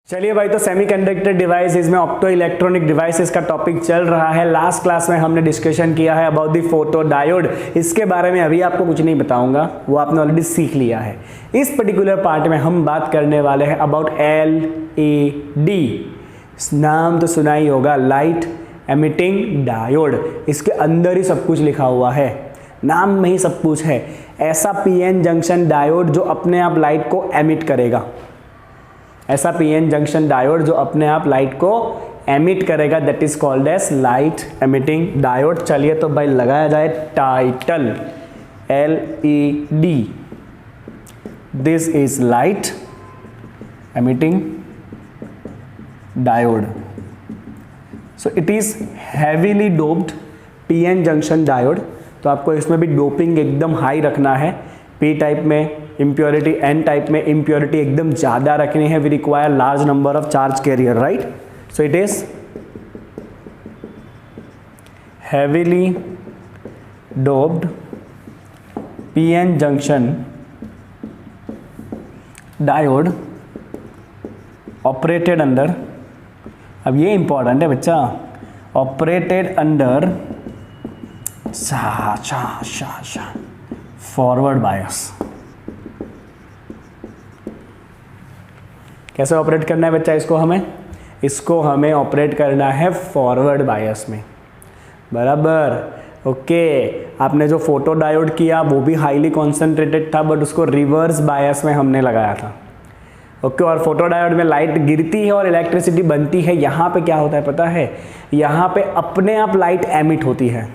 चलिए भाई, तो सेमीकंडक्टर डिवाइसेस में ऑप्टो इलेक्ट्रॉनिक डिवाइसेस का टॉपिक चल रहा है। लास्ट क्लास में हमने डिस्कशन किया है अबाउट द फोटो डायोड। इसके बारे में अभी आपको कुछ नहीं बताऊंगा, वो आपने ऑलरेडी सीख लिया है। इस पर्टिकुलर पार्ट में हम बात करने वाले हैं अबाउट LED। नाम तो सुना ही होगा, लाइट एमिटिंग डायोड। इसके अंदर ही सब कुछ लिखा हुआ है, नाम में ही सब कुछ है। ऐसा PN जंक्शन डायोड जो अपने आप लाइट को एमिट करेगा, ऐसा PN जंक्शन डायोड जो अपने आप लाइट को एमिट करेगा, that is called as light emitting diode. चलिए तो भाई लगाया जाए title LED। This is light emitting diode. So it is heavily doped PN junction diode. तो आपको इसमें भी डोपिंग एकदम हाई रखना है। P टाइप में इम्प्योरिटी, N टाइप में इम्प्योरिटी एकदम ज़्यादा रखनी है। We require large number of charge carrier, right? So it is heavily doped PN junction diode operated under, अब ये इंपॉर्टेंट है बच्चा, ऑपरेटेड अंडर फॉरवर्ड बायस। कैसे ऑपरेट करना है बच्चा इसको हमें ऑपरेट करना है फॉरवर्ड बायस में, बराबर? ओके। आपने जो फोटो डायोड किया वो भी हाईली कॉन्सेंट्रेटेड था, बट उसको रिवर्स बायस में हमने लगाया था। ओके। और फोटो डायोड में लाइट गिरती है और इलेक्ट्रिसिटी बनती है। यहाँ पे क्या होता है पता है? यहाँ पे अपने आप लाइट एमिट होती है,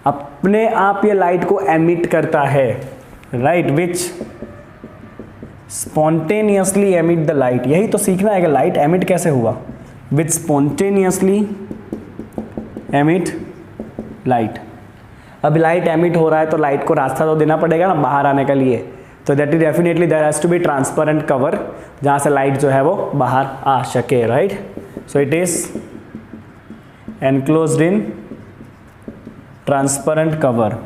अपने आप ये लाइट को एमिट करता है, right? Which spontaneously emit the light. यही तो सीखना है कि लाइट एमिट कैसे हुआ। विच स्पॉन्टेनियसली एमिट लाइट। अब लाइट एमिट हो रहा है तो लाइट को रास्ता तो देना पड़ेगा ना बाहर आने के लिए। तो that is definitely there has to be transparent cover, जहाँ से लाइट जो है वो बाहर आ सके, right? So it is enclosed in transparent cover.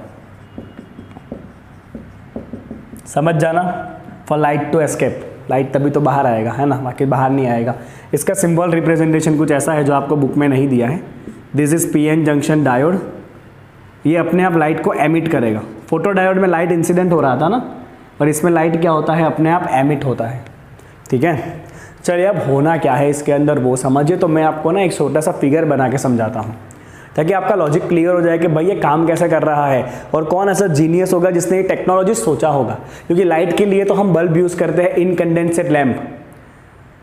समझ जाना, for light to escape. Light तभी तो बाहर आएगा, है ना, बाकी बाहर नहीं आएगा। इसका सिंबल रिप्रेजेंटेशन कुछ ऐसा है जो आपको बुक में नहीं दिया है। This is PN junction diode. ये अपने आप लाइट को एमिट करेगा। फोटो डायोड में लाइट इंसिडेंट हो रहा था ना, और इसमें लाइट क्या होता है? अपने आप एमिट होता है, ठीक है? चलिए अब होना क्या है इसके अंदर वो समझिए। तो मैं आपको ना एक छोटा सा फिगर बना के समझाता हूँ, ताकि आपका लॉजिक क्लियर हो जाए कि भाई ये काम कैसे कर रहा है और कौन ऐसा जीनियस होगा जिसने ये टेक्नोलॉजी सोचा होगा। क्योंकि लाइट के लिए तो हम बल्ब यूज़ करते हैं, इनकंडेंसेट लैंप।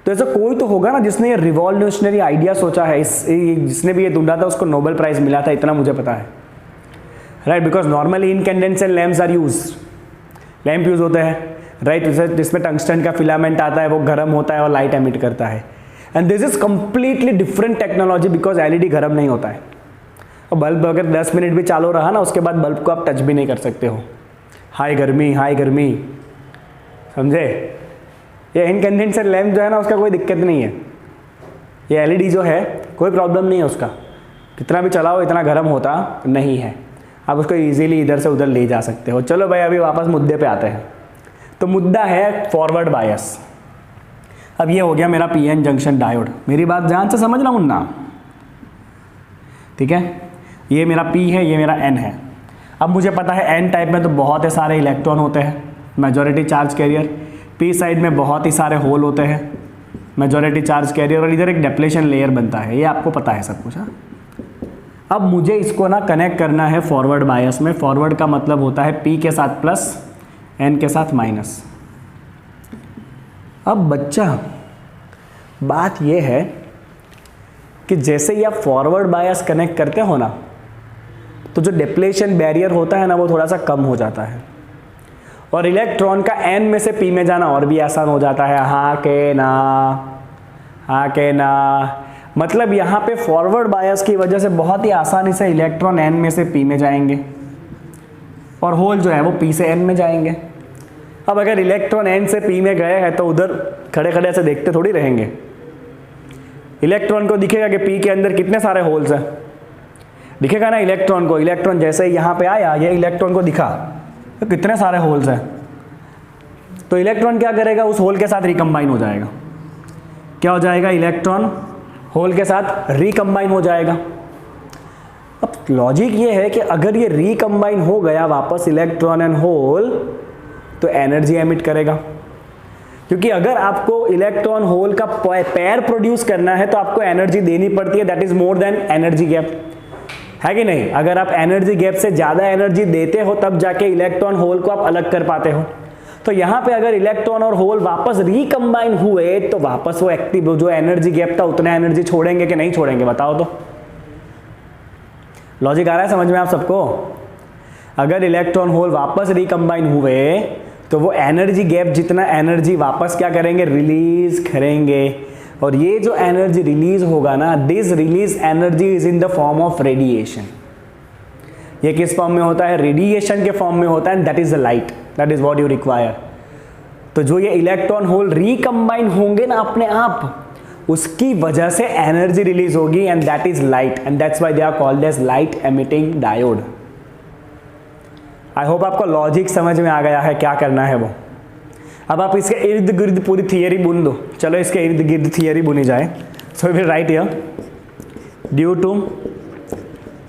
तो ऐसा कोई तो होगा ना जिसने ये रिवॉल्यूशनरी आइडिया सोचा है। जिसने भी ये ढूंढा था उसको नोबेल प्राइज़ मिला था, इतना मुझे पता है, right? Because normally incandescent lamps are use, lamp use होते हैं, राइट? जिसमें टंगस्टन का फिलामेंट आता है, वो गर्म होता है और लाइट एमिट करता है। And this is completely different technology, because LED गर्म नहीं होता है। और बल्ब अगर 10 मिनट भी चालू रहा ना, उसके बाद बल्ब को आप टच भी नहीं कर सकते हो। हाई गर्मी, समझे? ये इनकंडेंसेट लैंप जो है ना, उसका कोई दिक्कत नहीं है। ये LED जो है कोई प्रॉब्लम नहीं है उसका, कितना भी चलाओ इतना गर्म होता नहीं है। आप उसको इजीली इधर से उधर ले जा सकते हो। चलो भाई, अभी वापस मुद्दे पे आते हैं। तो मुद्दा है फॉरवर्ड बायस। अब ये हो गया मेरा PN जंक्शन डायोड। मेरी बात ध्यान से समझना मुन्ना, ठीक है? ये मेरा P है, ये मेरा N है। अब मुझे पता है N टाइप में तो बहुत ही सारे इलेक्ट्रॉन होते हैं, majority charge carrier. P side में बहुत ही सारे होल होते हैं, मेजॉरिटी चार्ज कैरियर। और इधर एक डेप्लेशन लेयर बनता है, ये आपको पता है सब कुछ, हाँ? अब मुझे इसको ना कनेक्ट करना है फॉरवर्ड बायस में। फॉरवर्ड का मतलब होता है P के साथ प्लस, N के साथ माइनस। अब बच्चा बात ये है कि जैसे ही आप फॉरवर्ड बायस कनेक्ट करते हो ना, तो जो डिप्लेशन बैरियर होता है ना, वो थोड़ा सा कम हो जाता है और इलेक्ट्रॉन का N में से P में जाना और भी आसान हो जाता है। हाँ के ना, मतलब यहाँ पे फॉरवर्ड बायस की वजह से बहुत ही आसानी से इलेक्ट्रॉन N में से P में जाएंगे और होल जो है वो P से N में जाएंगे। अब अगर इलेक्ट्रॉन N से P में गए हैं तो उधर खड़े खड़े ऐसे देखते थोड़ी रहेंगे। इलेक्ट्रॉन को दिखेगा कि P के अंदर कितने सारे होल्स हैं, दिखेगा ना इलेक्ट्रॉन को। इलेक्ट्रॉन जैसे ही यहाँ पे आया, ये इलेक्ट्रॉन को दिखा तो कितने सारे होल्स हैं। तो इलेक्ट्रॉन क्या करेगा, उस होल के साथ रिकम्बाइन हो जाएगा। क्या हो जाएगा, इलेक्ट्रॉन होल के साथ रिकम्बाइन हो जाएगा। अब लॉजिक ये है कि अगर ये रिकम्बाइन हो गया वापस इलेक्ट्रॉन एंड होल तो एनर्जी एमिट करेगा, क्योंकि अगर आपको इलेक्ट्रॉन होल का पेयर प्रोड्यूस करना है तो आपको एनर्जी देनी पड़ती है, that is more than energy gap, है कि नहीं। अगर आप एनर्जी गैप से ज़्यादा एनर्जी देते हो तब जाके इलेक्ट्रॉन होल को आप अलग कर पाते हो। तो यहाँ पे अगर इलेक्ट्रॉन और होल वापस रिकम्बाइन हुए तो वापस वो एक्टिव जो एनर्जी गैप था उतना एनर्जी छोड़ेंगे कि नहीं छोड़ेंगे, बताओ तो। लॉजिक आ रहा है समझ में आप सबको। अगर इलेक्ट्रॉन होल वापस रिकम्बाइन हुए तो वो एनर्जी गैप जितना एनर्जी वापस क्या करेंगे, रिलीज करेंगे। और ये जो एनर्जी रिलीज होगा ना, this release energy is in the form of radiation. ये किस फॉर्म में होता है, रेडिएशन के फॉर्म में होता है, that is the light, that is what you require. तो जो ये इलेक्ट्रॉन होल रिकम्बाइन होंगे ना अपने आप, उसकी वजह से एनर्जी रिलीज होगी and that is light, and that's why they are called as light emitting diode. I hope आपको लॉजिक समझ में आ गया है क्या करना है वो। अब आप इसके इर्द गिर्द पूरी थियरी बुन दो। चलो इसके इर्द गिर्द थियरी बुनी जाए। So will write here, due to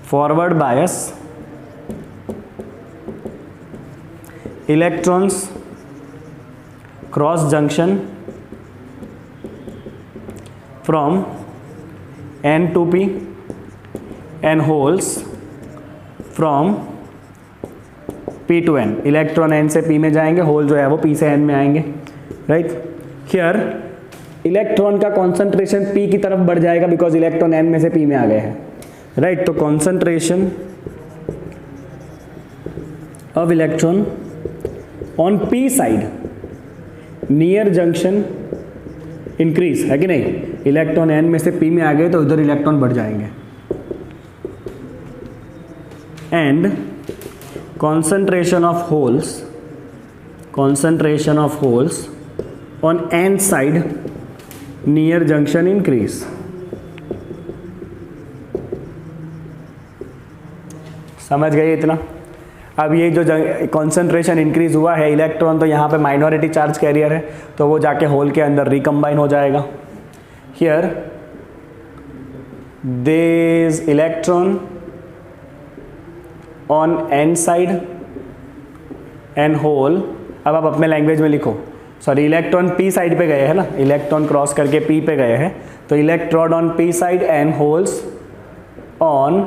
forward bias electrons cross junction from N to P and holes from P to N। Electron N से P में जाएंगे, होल जो है वो P से N में आएंगे, राइट। हियर इलेक्ट्रॉन का कॉन्सेंट्रेशन P की तरफ बढ़ जाएगा बिकॉज इलेक्ट्रॉन N में से P में आ गए हैं, राइट। तो concentration of electron on P side near junction increase, है कि नहीं। इलेक्ट्रॉन N में से P में आ गए तो उधर इलेक्ट्रॉन बढ़ जाएंगे। And concentration of holes on N side near junction increase। समझ गए इतना। अब ये जो कॉन्सेंट्रेशन इंक्रीज हुआ है, इलेक्ट्रॉन तो यहाँ पे माइनॉरिटी चार्ज कैरियर है तो वो जाके होल के अंदर रिकम्बाइन हो जाएगा। Here this electron on N side and hole, अब आप अपने लैंग्वेज में लिखो, सॉरी इलेक्ट्रॉन पी साइड पे गए हैं ना, इलेक्ट्रॉन क्रॉस करके पी पे गए हैं, तो electron on P side and holes on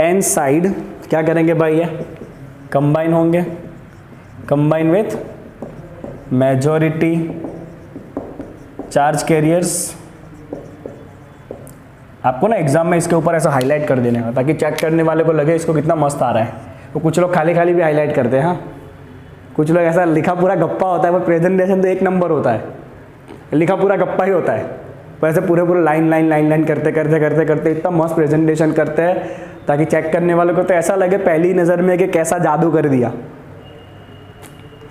N side क्या करेंगे भाई, ये कंबाइन होंगे, combine with majority charge carriers. आपको ना एग्जाम में इसके ऊपर ऐसा हाईलाइट कर देने का ताकि चेक करने वाले को लगे इसको कितना मस्त आ रहा है। तो कुछ लोग खाली खाली भी हाईलाइट करते हैं, हाँ कुछ लोग ऐसा लिखा पूरा गप्पा होता है, पर प्रेजेंटेशन तो एक नंबर होता है, लिखा पूरा गप्पा ही होता है। वैसे पूरे लाइन लाइन लाइन लाइन करते करते करते करते इतना मस्त प्रेजेंटेशन करते हैं ताकि चेक करने वालों को तो ऐसा लगे पहली नज़र में कि कैसा जादू कर दिया,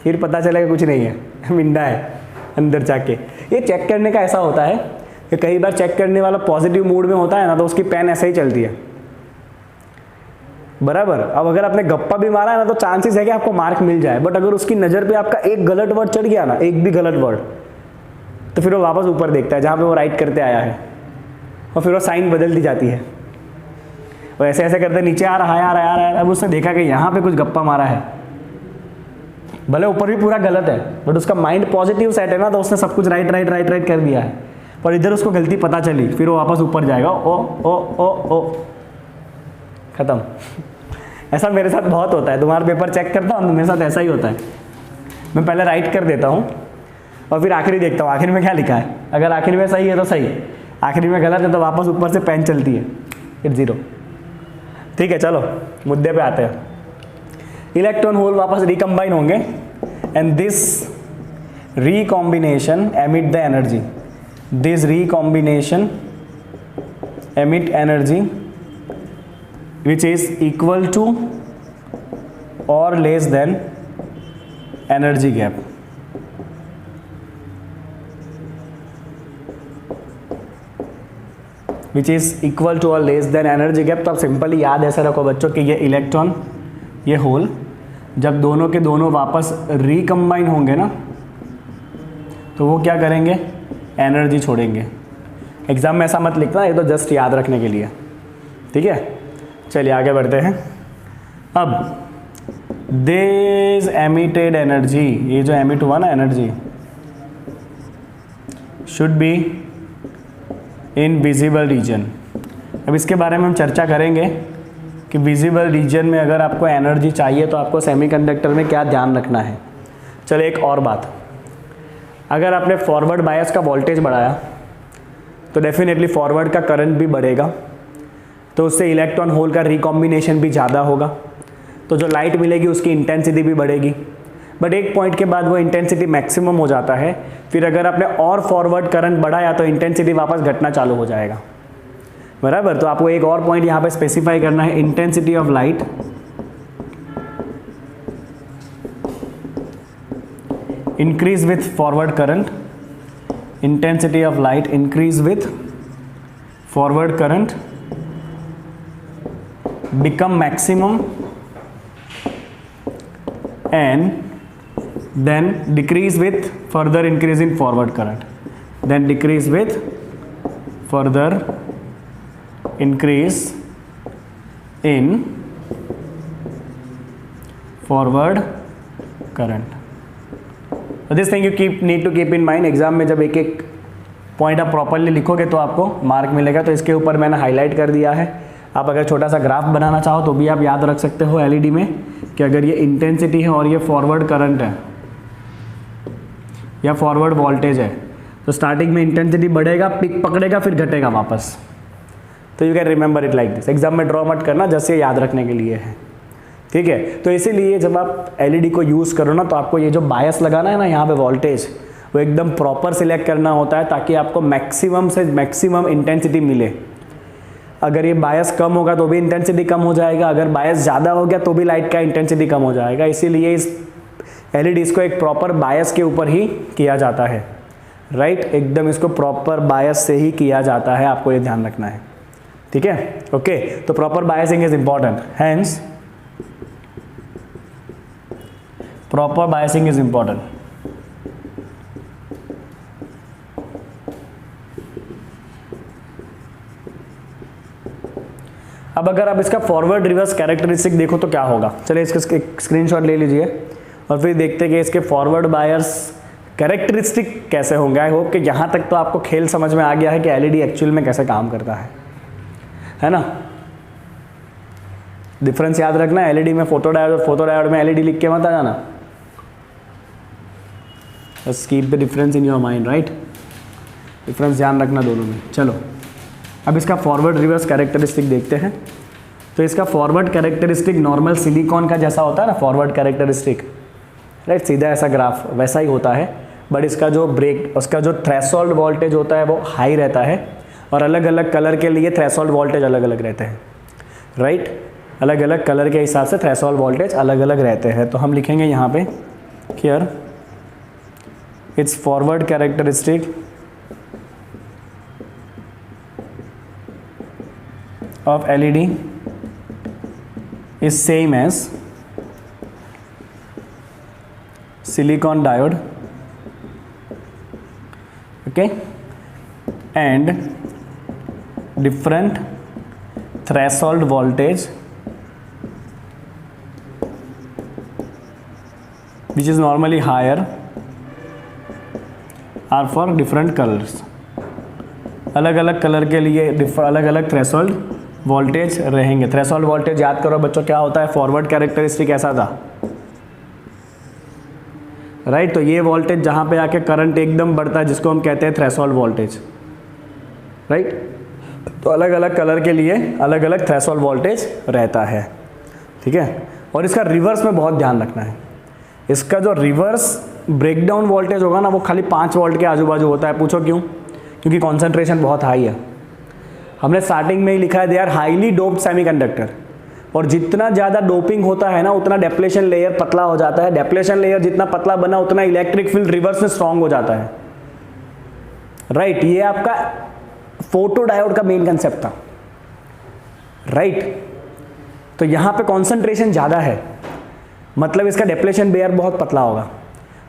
फिर पता चलेगा कुछ नहीं है, मिंडा है अंदर जाके। ये चेक करने का ऐसा होता है कि कई बार चेक करने वाला पॉजिटिव मूड में होता है ना, तो उसकी पेन ऐसे ही चलती है बराबर। अब अगर आपने गप्पा भी मारा है ना तो चांसेस है कि आपको मार्क मिल जाए, बट अगर उसकी नज़र पे आपका एक गलत वर्ड चढ़ गया ना, एक भी गलत वर्ड, तो फिर वो वापस ऊपर देखता है जहाँ पे वो राइट करते आया है, और फिर वो साइन बदल दी जाती है। वो ऐसे ऐसे करते नीचे आ रहा है आ रहा है, अब उसने देखा कि यहाँ पे कुछ गप्पा मारा है, भले ऊपर भी पूरा गलत है बट उसका माइंड पॉजिटिव सेट है ना, तो उसने सब कुछ राइट राइट राइट राइट कर दिया है, पर इधर उसको गलती पता चली, फिर वो वापस ऊपर जाएगा, ओ ओ ओ ओ खत्म। ऐसा मेरे साथ बहुत होता है, तुम्हारा पेपर चेक करता हूँ तो मेरे साथ ऐसा ही होता है। मैं पहले राइट कर देता हूँ और फिर आखिरी देखता हूँ आखिर में क्या लिखा है, अगर आखिर में सही है तो सही, आखिरी में गलत है तो वापस ऊपर से पेन चलती है, फिर जीरो। ठीक है चलो मुद्दे पे आते हैं। इलेक्ट्रॉन होल वापस रिकम्बाइन होंगे and this recombination emit the energy, this recombination emit energy which is equal to or less than energy gap। which is equal to or less than energy gap। तो आप simply याद ऐसे रखो बच्चों कि ये इलेक्ट्रॉन ये होल जब दोनों के दोनों वापस रिकम्बाइन होंगे ना, तो वो क्या करेंगे, एनर्जी छोड़ेंगे। एग्जाम में ऐसा मत लिखना, ये तो जस्ट याद रखने के लिए, ठीक है। चलिए आगे बढ़ते हैं। अब दिस एमिटेड एनर्जी, ये जो एमिट हुआ ना energy, should be in visible region. अब इसके बारे में हम चर्चा करेंगे कि विजिबल रीजन में अगर आपको एनर्जी चाहिए तो आपको सेमीकंडक्टर में क्या ध्यान रखना है। चलो एक और बात, अगर आपने फॉरवर्ड बायस का वोल्टेज बढ़ाया तो डेफिनेटली फॉरवर्ड का करंट भी बढ़ेगा, तो उससे इलेक्ट्रॉन होल का रिकॉम्बिनेशन भी ज़्यादा होगा, तो जो लाइट मिलेगी उसकी इंटेंसिटी भी बढ़ेगी। बट एक पॉइंट के बाद वो इंटेंसिटी मैक्सिमम हो जाता है, फिर अगर आपने और फॉरवर्ड करंट बढ़ाया तो इंटेंसिटी वापस घटना चालू हो जाएगा, बराबर। तो आपको एक और पॉइंट यहाँ पे स्पेसिफाई करना है, intensity of light increase with forward current, intensity of light increase with forward current become maximum and then decrease with further increase in forward current, then decrease with further increase in forward current. This thing you need to keep in mind. Exam में जब एक एक point आप properly लिखोगे तो आपको mark मिलेगा। तो इसके ऊपर मैंने हाईलाइट कर दिया है। आप अगर छोटा सा ग्राफ बनाना चाहो तो भी आप याद रख सकते हो एलईडी में कि अगर ये इंटेंसिटी है और ये फॉरवर्ड करंट है या फॉरवर्ड वोल्टेज है, तो स्टार्टिंग में इंटेंसिटी बढ़ेगा, पिक पकड़ेगा, फिर घटेगा वापस। तो you can remember it like this. Exam में ड्रॉ मत करना, जैसे याद रखने के लिए है, ठीक है। तो इसीलिए जब आप एलईडी को यूज़ करो ना, तो आपको ये जो बायस लगाना है ना यहाँ पे वोल्टेज, वो एकदम प्रॉपर सिलेक्ट करना होता है ताकि आपको मैक्सिमम से मैक्सिमम इंटेंसिटी मिले। अगर ये बायस कम होगा तो भी इंटेंसिटी कम हो जाएगा, अगर बायस ज़्यादा हो गया तो भी लाइट का इंटेंसिटी कम हो जाएगा। इसीलिए इस एलईडीज़ को एक प्रॉपर बायस के ऊपर ही किया जाता है, राइट। एकदम इसको प्रॉपर बायस से ही किया जाता है, आपको ये ध्यान रखना है, ठीक है। ओके, तो proper biasing is important, hence proper biasing is important. अब अगर आप इसका फॉरवर्ड रिवर्स कैरेक्टरिस्टिक देखो तो क्या होगा, चलिए इसका एक स्क्रीनशॉट ले लीजिए और फिर देखते हैं कि इसके फॉरवर्ड बायस कैरेक्टरिस्टिक कैसे होंगे। आई होप कि यहाँ तक तो आपको खेल समझ में आ गया है कि एलईडी एक्चुअल में कैसे काम करता है ना। डिफरेंस याद रखना, एलईडी में फोटो डायोड और फोटो डायोड में एलईडी लिख के मत आ जाना। Just keep the difference in your mind, right? Difference ध्यान रखना दोनों में। चलो अब इसका फॉरवर्ड रिवर्स कैरेक्टरिस्टिक देखते हैं। तो इसका फॉरवर्ड कैरेक्टरिस्टिक नॉर्मल सिलिकॉन का जैसा होता है ना, फॉरवर्ड कैरेक्टरिस्टिक, राइट, सीधा ऐसा ग्राफ वैसा ही होता है। बट इसका जो उसका जो थ्रेशोल्ड वोल्टेज होता है वो हाई रहता है, और अलग अलग कलर के लिए थ्रेशोल्ड वोल्टेज अलग अलग रहते हैं, राइट। अलग अलग कलर के हिसाब से थ्रेशोल्ड वोल्टेज अलग अलग रहते हैं। तो हम लिखेंगे यहाँ पे here its forward characteristic of LED is same as silicon diode, okay, and different threshold voltage which is normally higher are for different colours. अलग अलग कलर के लिए अलग अलग थ्रेशोल्ड वोल्टेज रहेंगे। थ्रेशोल्ड वोल्टेज याद करो बच्चों क्या होता है, फॉरवर्ड कैरेक्टरिस्टिक ऐसा था, राइट। तो ये वोल्टेज जहाँ पे आके करंट एकदम बढ़ता है जिसको हम कहते हैं थ्रेशोल्ड वोल्टेज, राइट। तो अलग अलग कलर के लिए अलग अलग थ्रेशोल्ड वोल्टेज रहता है, ठीक है। और इसका रिवर्स में बहुत ध्यान रखना है। इसका जो रिवर्स ब्रेकडाउन वोल्टेज होगा ना, वो खाली 5 वोल्ट के आजू बाजू होता है। पूछो क्यों? क्योंकि कॉन्सेंट्रेशन बहुत हाई है। हमने स्टार्टिंग में ही लिखा है they are highly doped semiconductor, और जितना ज़्यादा डोपिंग होता है ना उतना डेप्लेशन लेयर पतला हो जाता है। डेप्लेशन लेयर जितना पतला बना उतना इलेक्ट्रिक फील्ड रिवर्स में स्ट्रांग हो जाता है, राइट। ये आपका फोटो डायोड का मेन कंसेप्ट था, राइट। तो यहाँ पे कॉन्सेंट्रेशन ज़्यादा है, मतलब इसका डेप्लेशन लेयर बहुत पतला होगा।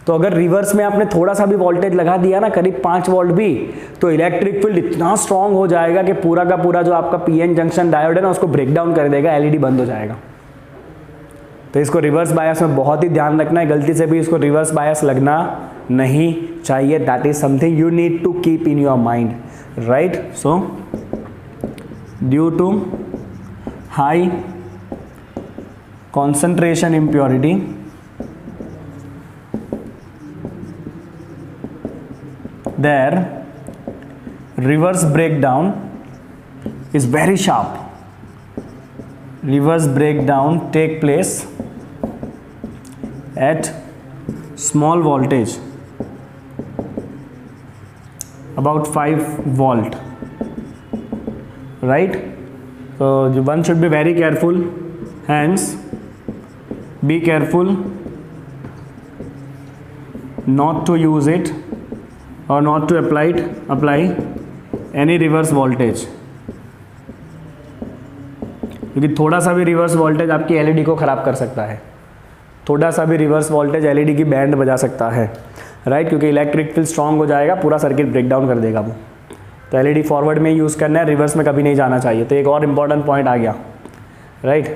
तो अगर रिवर्स में आपने थोड़ा सा भी वोल्टेज लगा दिया ना, करीब 5 वोल्ट भी, तो इलेक्ट्रिक फील्ड इतना स्ट्रांग हो जाएगा कि पूरा का पूरा जो आपका पीएन जंक्शन डायोड है ना उसको ब्रेक डाउन कर देगा, एलईडी बंद हो जाएगा। तो इसको रिवर्स बायस में बहुत ही ध्यान रखना है, गलती से भी इसको रिवर्स बायस लगना नहीं चाहिए। That is something you need to keep in your mind, right. So due to high concentration impurity their reverse breakdown is very sharp. Reverse breakdown take place at small voltage about 5 volt, right? So one should be very careful, hence be careful not to use it or not to apply any reverse voltage, क्योंकि थोड़ा सा भी reverse voltage आपकी LED को ख़राब कर सकता है, थोड़ा सा भी रिवर्स वोल्टेज एलईडी की बैंड बजा सकता है, राइट। क्योंकि इलेक्ट्रिक फील्ड स्ट्रांग हो जाएगा, पूरा सर्किट ब्रेक डाउन कर देगा वो। तो एलईडी फॉरवर्ड में यूज़ करना है, रिवर्स में कभी नहीं जाना चाहिए। तो एक और इम्पॉर्टेंट पॉइंट आ गया, राइट।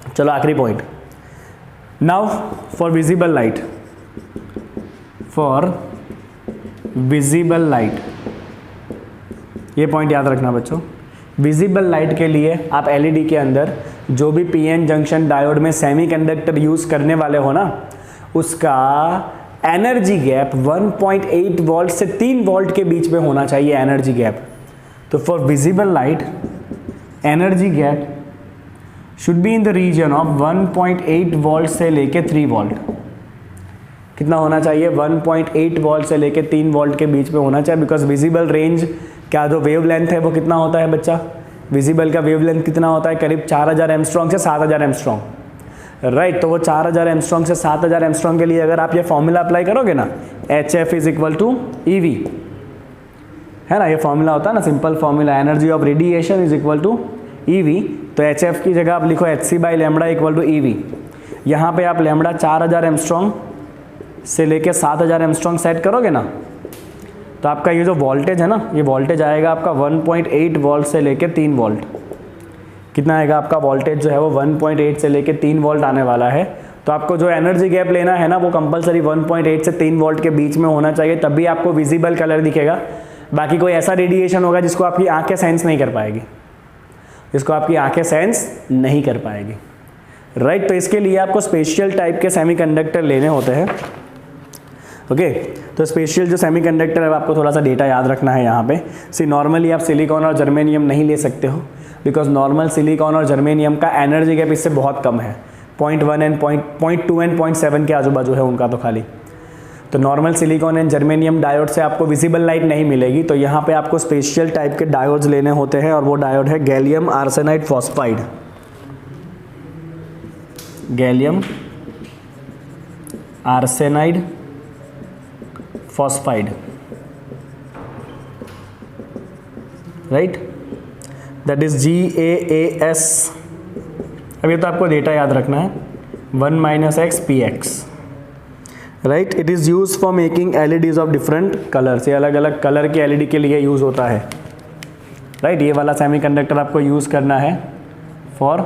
चलो आखिरी point. Now for visible light, for visible light, ये पॉइंट याद रखना बच्चों। विजिबल लाइट के लिए आप एलईडी के अंदर जो भी पीएन जंक्शन डायोड में सेमीकंडक्टर यूज़ करने वाले हो ना, उसका एनर्जी गैप 1.8 वोल्ट से 3 वोल्ट के बीच में होना चाहिए, एनर्जी गैप। तो for visible light energy gap should be in the region of 1.8 volt से लेके 3 वोल्ट। कितना होना चाहिए? 1.8 वोल्ट से लेके 3 वोल्ट के बीच में होना चाहिए, बिकॉज विजिबल रेंज क्या जो वेव लेंथ है वो कितना होता है बच्चा? विजिबल का वेव लेंथ कितना होता है? करीब 4000 एमस्ट्रॉन्ग से 7000 एमस्ट्रॉन्ग, राइट। तो वो 4000 एमस्ट्रॉन्ग से 7000 एमस्ट्रॉन्ग के लिए अगर आप ये फॉर्मूला अप्लाई करोगे ना, HF is equal to EV, है ना, ये फॉर्मूला होता है ना, simple formula, energy of radiation is equal to EV। तो HF की जगह आप लिखो HC/λ इक्वल टू EV। यहाँ पे आप लैम्बडा 4000 एमस्ट्रॉन्ग से लेके 7000 एमस्ट्रॉन्ग सेट करोगे ना, तो आपका ये जो वोल्टेज है ना, ये वोल्टेज आएगा आपका 1.8 वोल्ट से लेके 3 वोल्ट। कितना आएगा आपका वोल्टेज जो है वो 1.8 से लेके 3 वोल्ट आने वाला है। तो आपको जो एनर्जी गैप लेना है ना, वो कंपलसरी 1.8 से 3 वोल्ट के बीच में होना चाहिए, तभी आपको विजिबल कलर दिखेगा। बाकी कोई ऐसा रेडिएशन होगा जिसको आपकी आंखें सेंस नहीं कर पाएगी, जिसको आपकी आंखें सेंस नहीं कर पाएगी, राइट। तो इसके लिए आपको स्पेशल टाइप के सेमीकंडक्टर लेने होते हैं, ओके। तो स्पेशल जो सेमीकंडक्टर है आपको थोड़ा सा डेटा याद रखना है यहाँ पे। नॉर्मली आप सिलिकॉन और जर्मेनियम नहीं ले सकते हो, बिकॉज नॉर्मल सिलिकॉन और जर्मेनियम का एनर्जी गैप इससे बहुत कम है, 0.1 एंड 0.2 एंड 0.7 के आजू बाजू है उनका तो खाली। तो normal silicon and germanium diode से आपको विजिबल लाइट नहीं मिलेगी। तो यहाँ पे आपको स्पेशल टाइप के डायोड्स लेने होते हैं, और वो डायोड है gallium arsenide phosphide. Gallium arsenide phosphide, right, that is GaAs। अब ये तो आपको डेटा याद रखना है, 1 - x px, right. It is use for making LEDs of different colours. ये अलग अलग कलर के LED के लिए यूज़ होता है, राइट। ये वाला सेमीकंडक्टर आपको यूज़ करना है फॉर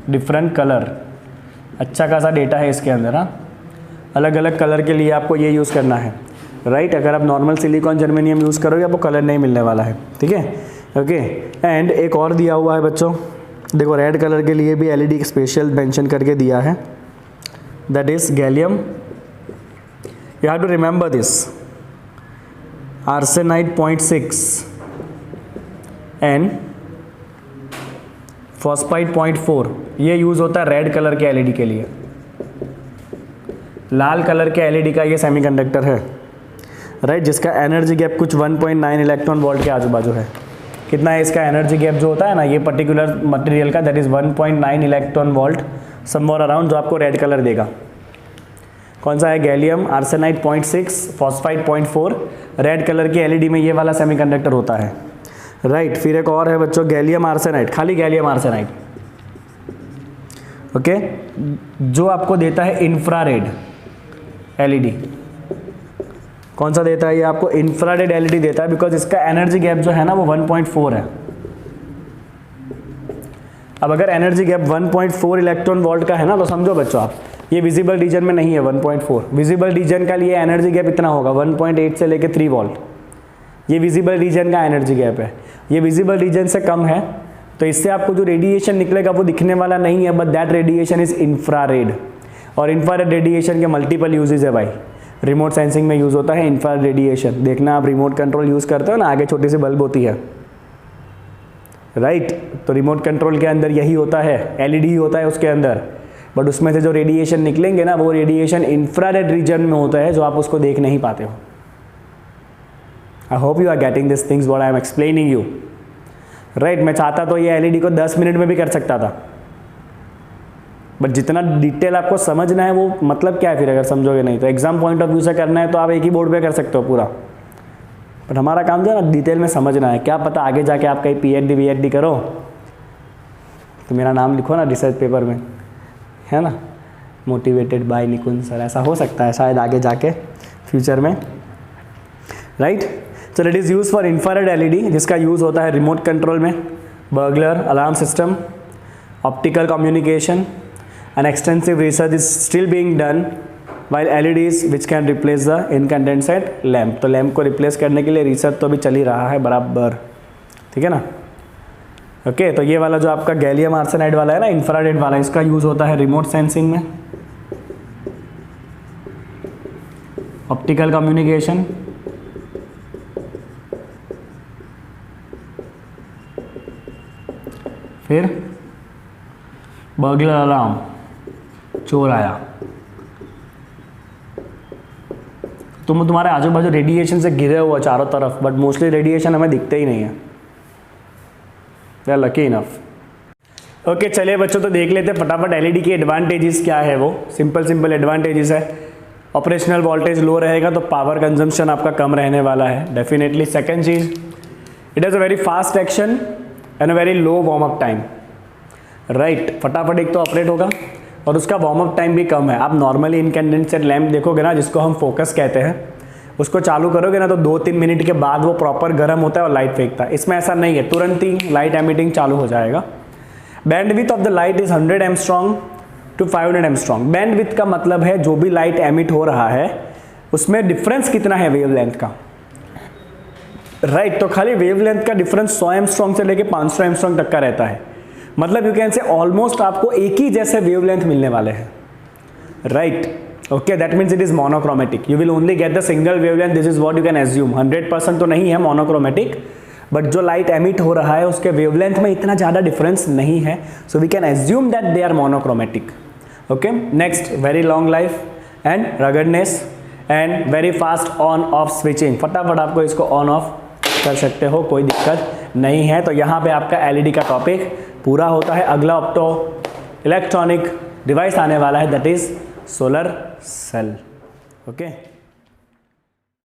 डिफरेंट कलर। अच्छा खासा डेटा है इसके अंदर, हाँ, अलग अलग कलर के लिए आपको ये यूज़ करना है, राइट। अगर आप नॉर्मल सिलिकॉन जर्मेनियम यूज़ करोगे आपको कलर नहीं मिलने वाला है, ठीक है, ओके। एंड एक और दिया हुआ है बच्चों, देखो रेड कलर के लिए भी LED स्पेशल मेंशन करके दिया है, that is gallium, you have to remember this, arsenide 0.6 and phosphide 0.4। ये यूज़ होता है रेड कलर के LED के लिए। लाल कलर के LED का ये सेमीकंडक्टर है, राइट, जिसका एनर्जी गैप कुछ 1.9 इलेक्ट्रॉन वोल्ट के आजू बाजू है। कितना है इसका एनर्जी गैप जो होता है ना ये पर्टिकुलर मटेरियल का, that is 1.9 electron volt somewhere around, जो आपको रेड कलर देगा। कौन सा है? Gallium arsenide 0.6, phosphide 0.4। Red colour की LED में ये वाला सेमीकंडक्टर होता है, राइट। फिर एक और है बच्चों गैलियम आर्सेनाइड, खाली गैलियम आर्सेनाइड, ओके, जो आपको देता है इंफ्रारेड एलईडी। कौन सा देता है ये आपको? इंफ्रारेड एलईडी देता है, बिकॉज इसका एनर्जी गैप जो है ना वो 1.4 है। अब अगर एनर्जी गैप 1.4 इलेक्ट्रॉन वोल्ट का है ना, तो समझो बच्चों आप, ये विजिबल रीजन में नहीं है 1.4, विजिबल रीजन का लिए एनर्जी गैप इतना होगा 1.8 से लेके 3 वोल्ट। ये विजिबल रीजन का एनर्जी गैप है, ये विजिबल रीजन से कम है, तो इससे आपको जो रेडिएशन निकलेगा वो दिखने वाला नहीं है, but that radiation is infrared. और इंफ्रारेड रेडिएशन के मल्टीपल यूजेज है भाई। रिमोट सेंसिंग में यूज़ होता है इंफ्रारेड रेडिएशन। देखना आप रिमोट कंट्रोल यूज़ करते हो ना, आगे छोटी सी बल्ब होती है, राइट? तो रिमोट कंट्रोल के अंदर यही होता है, एलईडी होता है उसके अंदर, बट उसमें से जो रेडिएशन निकलेंगे ना वो रेडिएशन इंफ्रारेड रीजन में होता है, जो आप उसको देख नहीं पाते हो। I hope you are getting this things what I am explaining you, right? मैं चाहता तो ये एलईडी को 10 मिनट में भी कर सकता था, बट जितना डिटेल आपको समझना है वो मतलब क्या है फिर अगर समझोगे नहीं तो। एग्जाम पॉइंट ऑफ व्यू से करना है तो आप एक ही बोर्ड पे कर सकते हो पूरा, पर हमारा काम जो है ना डिटेल में समझना है। क्या पता आगे जाके आप कहीं पीएचडी वीएचडी करो तो मेरा नाम लिखो ना रिसर्च पेपर में, है ना, मोटिवेटेड बाय निकुंज सर, ऐसा हो सकता है शायद आगे जाके फ्यूचर में, right? So it is use for infrared LED, जिसका यूज़ होता है रिमोट कंट्रोल में, burglar, alarm system, optical communication, and extensive research is still being done while LEDs which can replace the incandescent lamp. तो lamp को replace करने के लिए research तो अभी चल ही रहा है बराबर, ठीक है ना? ओके, तो ये वाला जो आपका गैलियम आर्सेनाइड वाला है ना, इंफ्रारेड वाला, इसका यूज़ होता है रिमोट सेंसिंग में, ऑप्टिकल कम्युनिकेशन, फिर बर्गलर अलार्म, चोर आया। तुम तुम्हारे आजू बाजू रेडिएशन से घिरे हुआ चारों तरफ, बट मोस्टली रेडिएशन हमें दिखते ही नहीं है। We are lucky enough. Okay, चलिए बच्चों तो देख लेते हैं फटाफट एलईडी के एडवांटेजेस क्या है। वो सिंपल एडवांटेजेस है। ऑपरेशनल वोल्टेज लो रहेगा तो पावर कंजम्पशन आपका कम रहने वाला है definitely. Second cheese, it has a very fast action and a very low warm up time, right? फटाफट एक तो ऑपरेट होगा और उसका वार्म अप टाइम भी कम है। आप नॉर्मली इनकैंडेसेंट लैम्प देखोगे ना, जिसको हम फोकस कहते हैं, उसको चालू करोगे ना तो 2-3 मिनट के बाद वो प्रॉपर गर्म होता है और लाइट फेंकता है। इसमें ऐसा नहीं है, तुरंत ही लाइट एमिटिंग चालू हो जाएगा। Bandwidth of the light is 100 angstrom to 500 angstrom. Bandwidth का मतलब है जो भी लाइट एमिट हो रहा है उसमें डिफरेंस कितना है वेवलेंथ का, राइट? तो खाली वेवलेंथ का डिफरेंस 100 एंगस्ट्रॉम से लेके 500 एंगस्ट्रॉम तक का रहता है। मतलब यू कैन से ऑलमोस्ट आपको एक ही जैसे वेवलेंथ मिलने वाले हैं, right? Okay, that means it is monochromatic. You will only get the single wavelength, this is what you can assume. 100% तो नहीं है मोनोक्रोमेटिक, बट जो लाइट एमिट हो रहा है उसके वेवलेंथ में इतना ज़्यादा डिफरेंस नहीं है, so we can assume that they are monochromatic. Okay, next, very long life and ruggedness and very fast on off switching. फटाफट आपको इसको ऑन ऑफ कर सकते हो, कोई दिक्कत नहीं है। तो यहाँ पे आपका एलईडी का टॉपिक पूरा होता है। अगला ऑप्टो इलेक्ट्रॉनिक डिवाइस आने वाला है, that is solar cell. Okay.